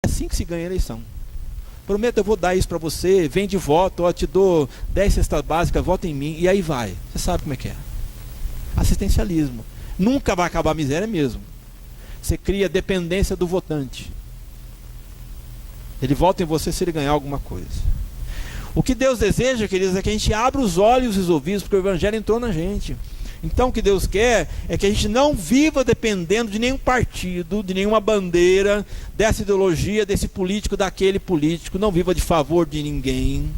assim que se ganha a eleição. Prometo, eu vou dar isso para você, vem de voto, ó, te dou 10 cestas básicas, vota em mim, e aí vai. Você sabe como é que é. Assistencialismo. Nunca vai acabar a miséria mesmo. Você cria dependência do votante. Ele vota em você se ele ganhar alguma coisa. O que Deus deseja, queridos, é que a gente abra os olhos e os ouvidos, porque o Evangelho entrou na gente. Então o que Deus quer é que a gente não viva dependendo de nenhum partido, de nenhuma bandeira, dessa ideologia, desse político, daquele político. Não viva de favor de ninguém,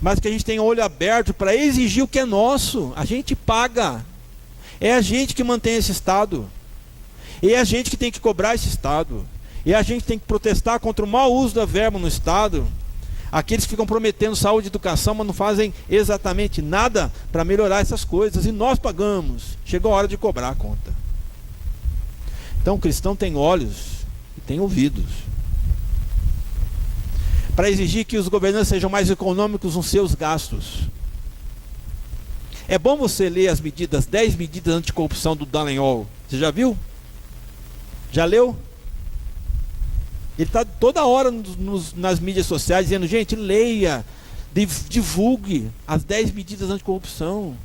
mas que a gente tenha olho aberto para exigir o que é nosso. A gente paga. É a gente que mantém esse Estado. É a gente que tem que cobrar esse Estado. E a gente tem que protestar contra o mau uso da verba no Estado. Aqueles que ficam prometendo saúde e educação, mas não fazem exatamente nada para melhorar essas coisas. E nós pagamos. Chegou a hora de cobrar a conta. Então o cristão tem olhos e tem ouvidos. Para exigir que os governantes sejam mais econômicos nos seus gastos. É bom você ler as 10 medidas anticorrupção do Dallagnol. Você já viu? Já leu? Ele está toda hora nas mídias sociais dizendo, gente, leia, divulgue as 10 medidas anticorrupção,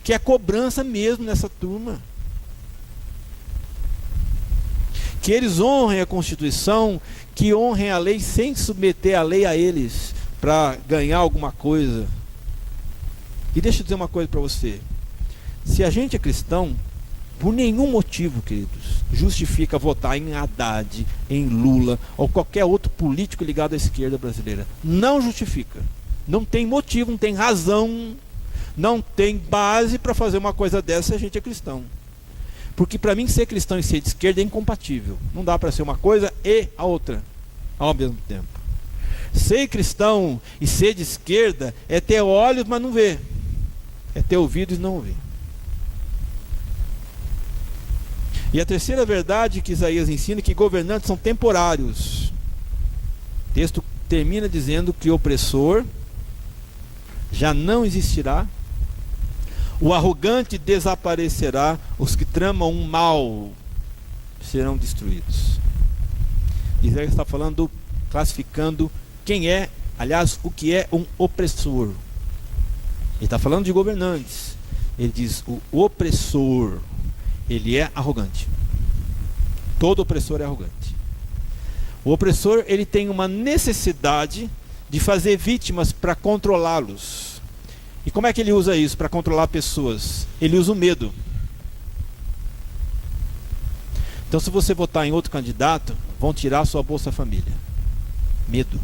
que é cobrança mesmo nessa turma. Que eles honrem a Constituição, que honrem a lei sem submeter a lei a eles, para ganhar alguma coisa. E deixa eu dizer uma coisa para você. Se a gente é cristão, por nenhum motivo, queridos, justifica votar em Haddad, em Lula ou qualquer outro político ligado à esquerda brasileira. Não justifica. Não tem motivo, não tem razão, não tem base para fazer uma coisa dessa se a gente é cristão. Porque para mim ser cristão e ser de esquerda é incompatível. Não dá para ser uma coisa e a outra ao mesmo tempo. Ser cristão e ser de esquerda é ter olhos, mas não ver. É ter ouvidos e não ouvir. E a terceira verdade que Isaías ensina é que governantes são temporários. O texto termina dizendo que o opressor já não existirá, o arrogante desaparecerá, os que tramam um mal serão destruídos. Isaías está falando, classificando quem é, aliás, o que é um opressor. Ele está falando de governantes. Ele diz, o opressor, ele é arrogante. Todo opressor é arrogante. O opressor, ele tem uma necessidade de fazer vítimas para controlá-los. E como é que ele usa isso para controlar pessoas? Ele usa o medo. Então, se você votar em outro candidato, vão tirar a sua Bolsa Família. Medo.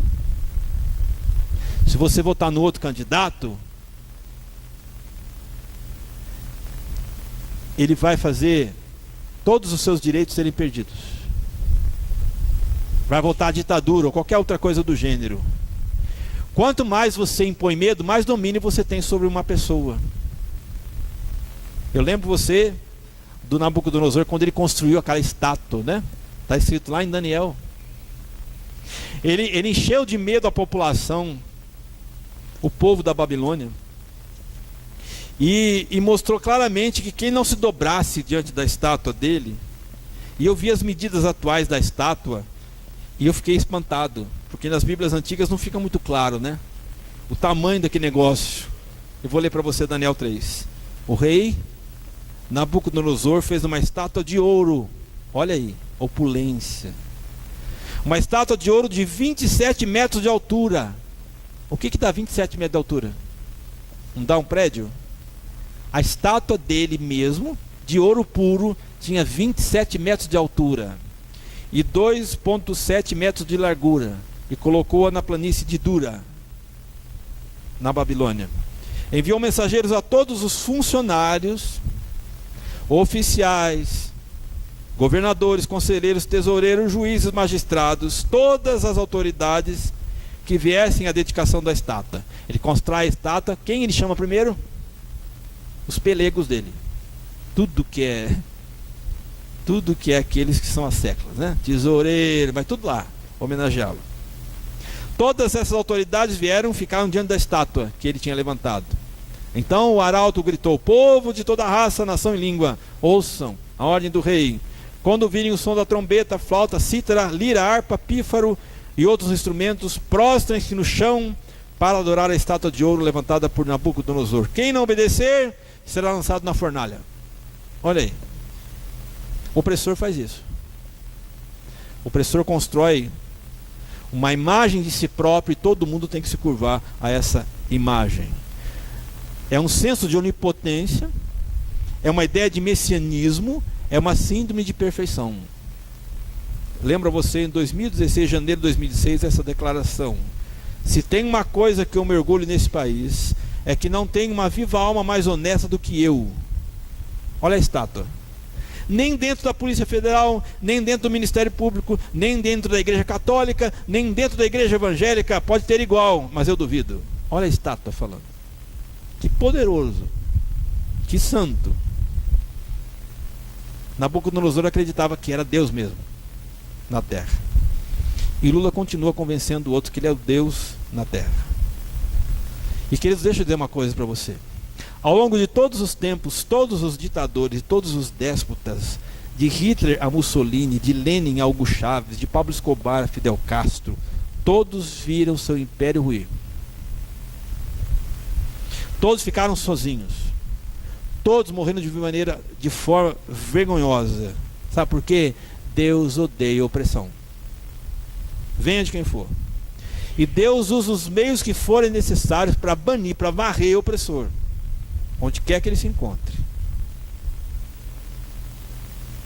Se você votar no outro candidato, ele vai fazer todos os seus direitos serem perdidos. Vai voltar à ditadura ou qualquer outra coisa do gênero. Quanto mais você impõe medo, mais domínio você tem sobre uma pessoa. Eu lembro você do Nabucodonosor quando ele construiu aquela estátua, né? Está escrito lá em Daniel. Ele encheu de medo a população, o povo da Babilônia. E mostrou claramente que quem não se dobrasse diante da estátua dele, e eu vi as medidas atuais da estátua, e eu fiquei espantado, porque nas Bíblias antigas não fica muito claro, né? O tamanho daquele negócio. Eu vou ler para você Daniel 3. O rei Nabucodonosor fez uma estátua de ouro, olha aí, opulência. Uma estátua de ouro de 27 metros de altura. O que dá 27 metros de altura? Não dá um prédio? A estátua dele mesmo, de ouro puro, tinha 27 metros de altura e 2,7 metros de largura, e colocou-a na planície de Dura, na Babilônia. Enviou mensageiros a todos os funcionários, oficiais, governadores, conselheiros, tesoureiros, juízes, magistrados, todas as autoridades que viessem à dedicação da estátua. Ele constrói a estátua. Quem ele chama primeiro? Os pelegos dele. Tudo que é aqueles que são as séculas, né? Tesoureiro, vai tudo lá homenageá-lo. Todas essas autoridades vieram, ficaram diante da estátua que ele tinha levantado. Então o arauto gritou: povo de toda raça, nação e língua, ouçam a ordem do rei. Quando virem o som da trombeta, flauta, cítara, lira, harpa, pífaro, e outros instrumentos, prostrem-se no chão para adorar a estátua de ouro levantada por Nabucodonosor. Quem não obedecer será lançado na fornalha. Olha aí. O opressor faz isso. O opressor constrói uma imagem de si próprio e todo mundo tem que se curvar a essa imagem. É um senso de onipotência, é uma ideia de messianismo, é uma síndrome de perfeição. Lembra você em 2016, janeiro de 2016, essa declaração: se tem uma coisa que eu mergulho nesse país, é que não tem uma viva alma mais honesta do que eu. Olha a estátua. Nem dentro da Polícia Federal, nem dentro do Ministério Público, nem dentro da Igreja Católica, nem dentro da Igreja Evangélica, pode ter igual, mas eu duvido. Olha a estátua falando. Que poderoso, que santo. Nabucodonosor acreditava que era Deus mesmo na terra. E Lula continua convencendo o outro que ele é o Deus na terra. E queridos, deixa eu dizer uma coisa para você. Ao longo de todos os tempos, todos os ditadores, todos os déspotas, de Hitler a Mussolini, de Lenin a Hugo Chávez, de Pablo Escobar a Fidel Castro, todos viram seu império ruir. Todos ficaram sozinhos. Todos morrendo de forma vergonhosa. Sabe por quê? Deus odeia a opressão. Venha de quem for. E Deus usa os meios que forem necessários para banir, para varrer o opressor, onde quer que ele se encontre.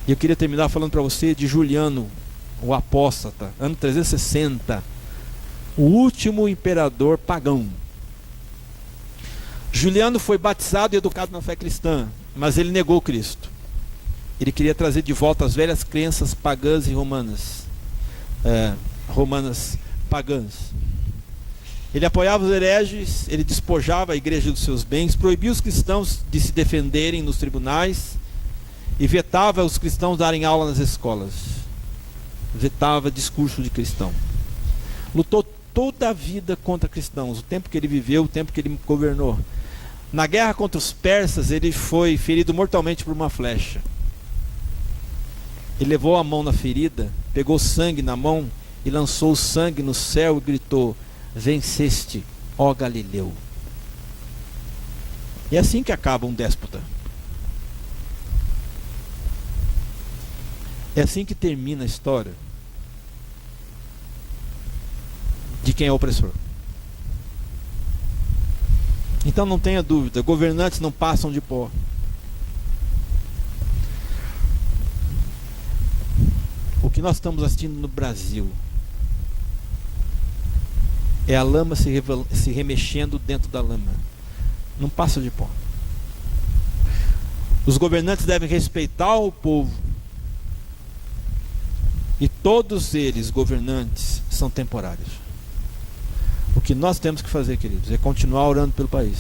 E eu queria terminar falando para você de Juliano, o apóstata, ano 360, o último imperador pagão. Juliano foi batizado e educado na fé cristã, mas ele negou Cristo. Ele queria trazer de volta as velhas crenças pagãs e romanas pagãs. Ele apoiava os hereges, ele despojava a igreja dos seus bens, proibia os cristãos de se defenderem nos tribunais e vetava os cristãos darem aula nas escolas. Vetava discurso de cristão. Lutou toda a vida contra cristãos, o tempo que ele viveu, o tempo que ele governou. Na guerra contra os persas, ele foi ferido mortalmente por uma flecha. Ele levou a mão na ferida, pegou sangue na mão e lançou o sangue no céu e gritou: venceste, ó Galileu. É assim que acaba um déspota. É assim que termina a história de quem é o opressor. Então não tenha dúvida, governantes não passam de pó. O que nós estamos assistindo no Brasil é a lama se remexendo dentro da lama. Não passa de pó. Os governantes devem respeitar o povo. E todos eles, governantes, são temporários. O que nós temos que fazer, queridos, é continuar orando pelo país.